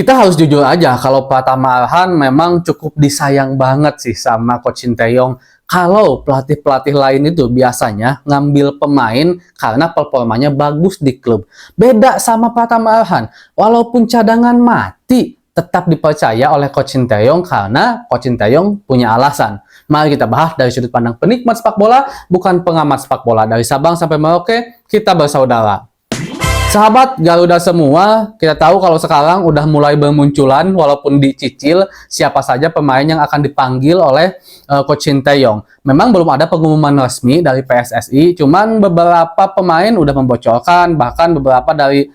Kita harus jujur aja kalau Pratama Arhan memang cukup disayang banget sih sama Coach Sinteyong. Kalau pelatih-pelatih lain itu biasanya ngambil pemain karena performanya bagus di klub. Beda sama Pratama Arhan. Walaupun cadangan mati, tetap dipercaya oleh Coach Sinteyong karena Coach Sinteyong punya alasan. Mari kita bahas dari sudut pandang penikmat sepak bola, bukan pengamat sepak bola. Dari Sabang sampai Merauke, kita bersaudara. Sahabat Garuda semua, kita tahu kalau sekarang udah mulai bermunculan walaupun dicicil siapa saja pemain yang akan dipanggil oleh Coach Sinteyong. Memang belum ada pengumuman resmi dari PSSI, cuman beberapa pemain udah membocorkan, bahkan beberapa dari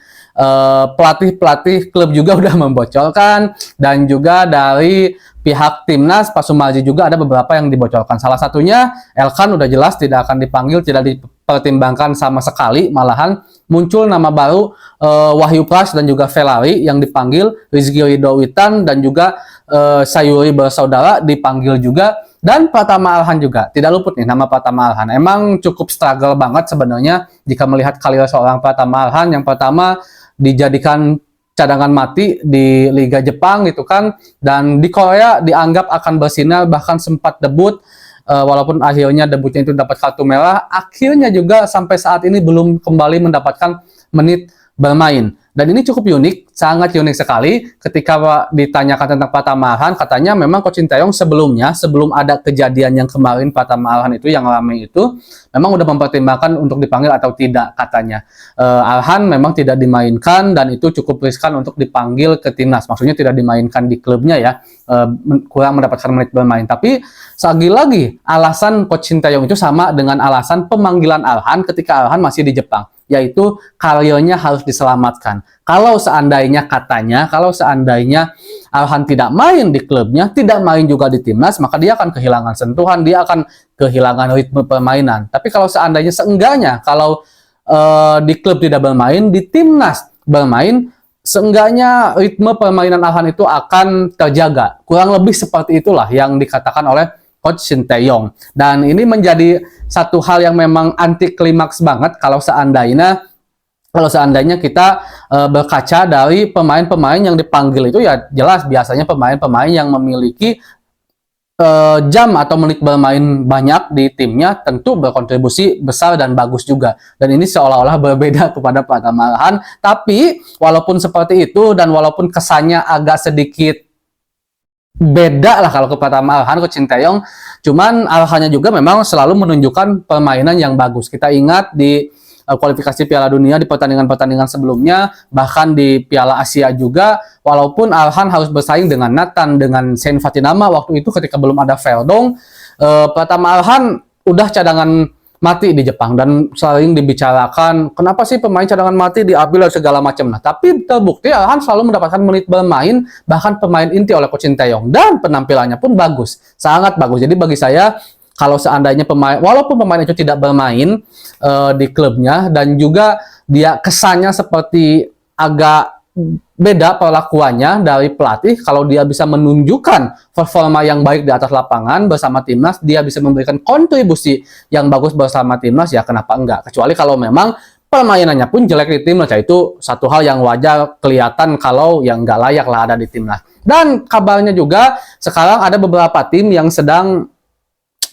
pelatih-pelatih klub juga udah membocorkan, dan juga dari pihak timnas Pak Sumarji juga ada beberapa yang dibocorkan. Salah satunya Elkan udah jelas tidak akan dipanggil, tidak dipertimbangkan sama sekali, malahan muncul nama baru Wahyu Pras dan juga Velari yang dipanggil, Rizky Ridho Witan dan juga Sayuri bersaudara dipanggil juga, dan Pratama Arhan juga tidak luput nih nama Pratama Arhan. Emang cukup struggle banget sebenarnya jika melihat karir seorang Pratama Arhan. Yang pertama dijadikan cadangan mati di Liga Jepang gitu kan, dan di Korea dianggap akan bersinar, bahkan sempat debut walaupun akhirnya debutnya itu dapat kartu merah, akhirnya juga sampai saat ini belum kembali mendapatkan menit bermain. Dan ini cukup unik, sangat unik sekali ketika ditanyakan tentang Pratama Arhan, katanya memang Coach Sinteyong sebelumnya, sebelum ada kejadian yang kemarin Pratama Arhan itu yang ramai itu, memang udah mempertimbangkan untuk dipanggil atau tidak katanya. Arhan memang tidak dimainkan dan itu cukup riskan untuk dipanggil ke timnas, maksudnya tidak dimainkan di klubnya ya, kurang mendapatkan menit bermain. Tapi lagi alasan Coach Sinteyong itu sama dengan alasan pemanggilan Arhan ketika Arhan masih di Jepang, yaitu karirnya harus diselamatkan. Kalau seandainya katanya, kalau seandainya Arhan tidak main di klubnya, tidak main juga di timnas, maka dia akan kehilangan sentuhan, dia akan kehilangan ritme permainan. Tapi kalau seandainya seenggaknya, kalau di klub tidak bermain, di timnas bermain, seenggaknya ritme permainan Arhan itu akan terjaga. Kurang lebih seperti itulah yang dikatakan oleh Coach Sinteyong. Dan ini menjadi satu hal yang memang anti klimaks banget kalau seandainya kita berkaca dari pemain-pemain yang dipanggil itu, ya jelas biasanya pemain-pemain yang memiliki jam atau menit bermain banyak di timnya tentu berkontribusi besar dan bagus juga. Dan ini seolah-olah berbeda kepada Pratama Arhan. Tapi walaupun seperti itu dan walaupun kesannya agak sedikit beda lah kalau ke Pratama Arhan, Coach Sinteyong, cuman Arhannya juga memang selalu menunjukkan permainan yang bagus. Kita ingat di kualifikasi Piala Dunia, di pertandingan-pertandingan sebelumnya, bahkan di Piala Asia juga, walaupun Arhan harus bersaing dengan Nathan, dengan Sen Fatinama waktu itu ketika belum ada Verdong, Pratama Arhan udah cadangan mati di Jepang dan sering dibicarakan kenapa sih pemain cadangan mati diambil segala macam. Nah, tapi terbukti Arhan selalu mendapatkan menit bermain, bahkan pemain inti oleh Coach Sinteyong, dan penampilannya pun bagus, sangat bagus. Jadi bagi saya, kalau seandainya pemain, walaupun pemain itu tidak bermain di klubnya dan juga dia kesannya seperti agak beda perlakuannya dari pelatih, kalau dia bisa menunjukkan performa yang baik di atas lapangan bersama timnas, dia bisa memberikan kontribusi yang bagus bersama timnas, ya kenapa enggak? Kecuali kalau memang permainannya pun jelek di timnas, ya itu satu hal yang wajar, kelihatan kalau yang nggak layak lah ada di timnas. Dan kabarnya juga sekarang ada beberapa tim yang sedang,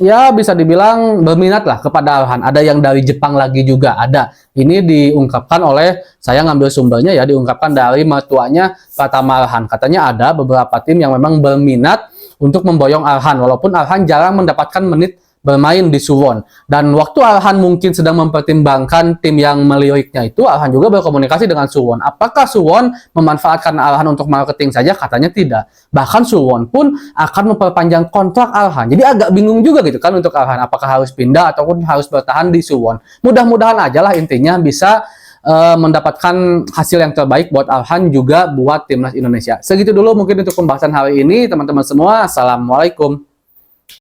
ya bisa dibilang berminat lah kepada Arhan. Ada yang dari Jepang lagi juga ada. Ini diungkapkan oleh, saya ngambil sumbernya ya, diungkapkan dari mertuanya Pratama Arhan. Katanya ada beberapa tim yang memang berminat untuk memboyong Arhan, walaupun Arhan jarang mendapatkan menit bermain di Suwon. Dan waktu Arhan mungkin sedang mempertimbangkan tim yang meliriknya itu, Arhan juga berkomunikasi dengan Suwon. Apakah Suwon memanfaatkan Arhan untuk marketing saja? Katanya tidak. Bahkan Suwon pun akan memperpanjang kontrak Arhan. Jadi agak bingung juga gitu kan untuk Arhan. Apakah harus pindah ataupun harus bertahan di Suwon? Mudah-mudahan aja lah intinya bisa mendapatkan hasil yang terbaik buat Arhan juga buat timnas Indonesia. Segitu dulu mungkin untuk pembahasan hari ini teman-teman semua. Assalamualaikum.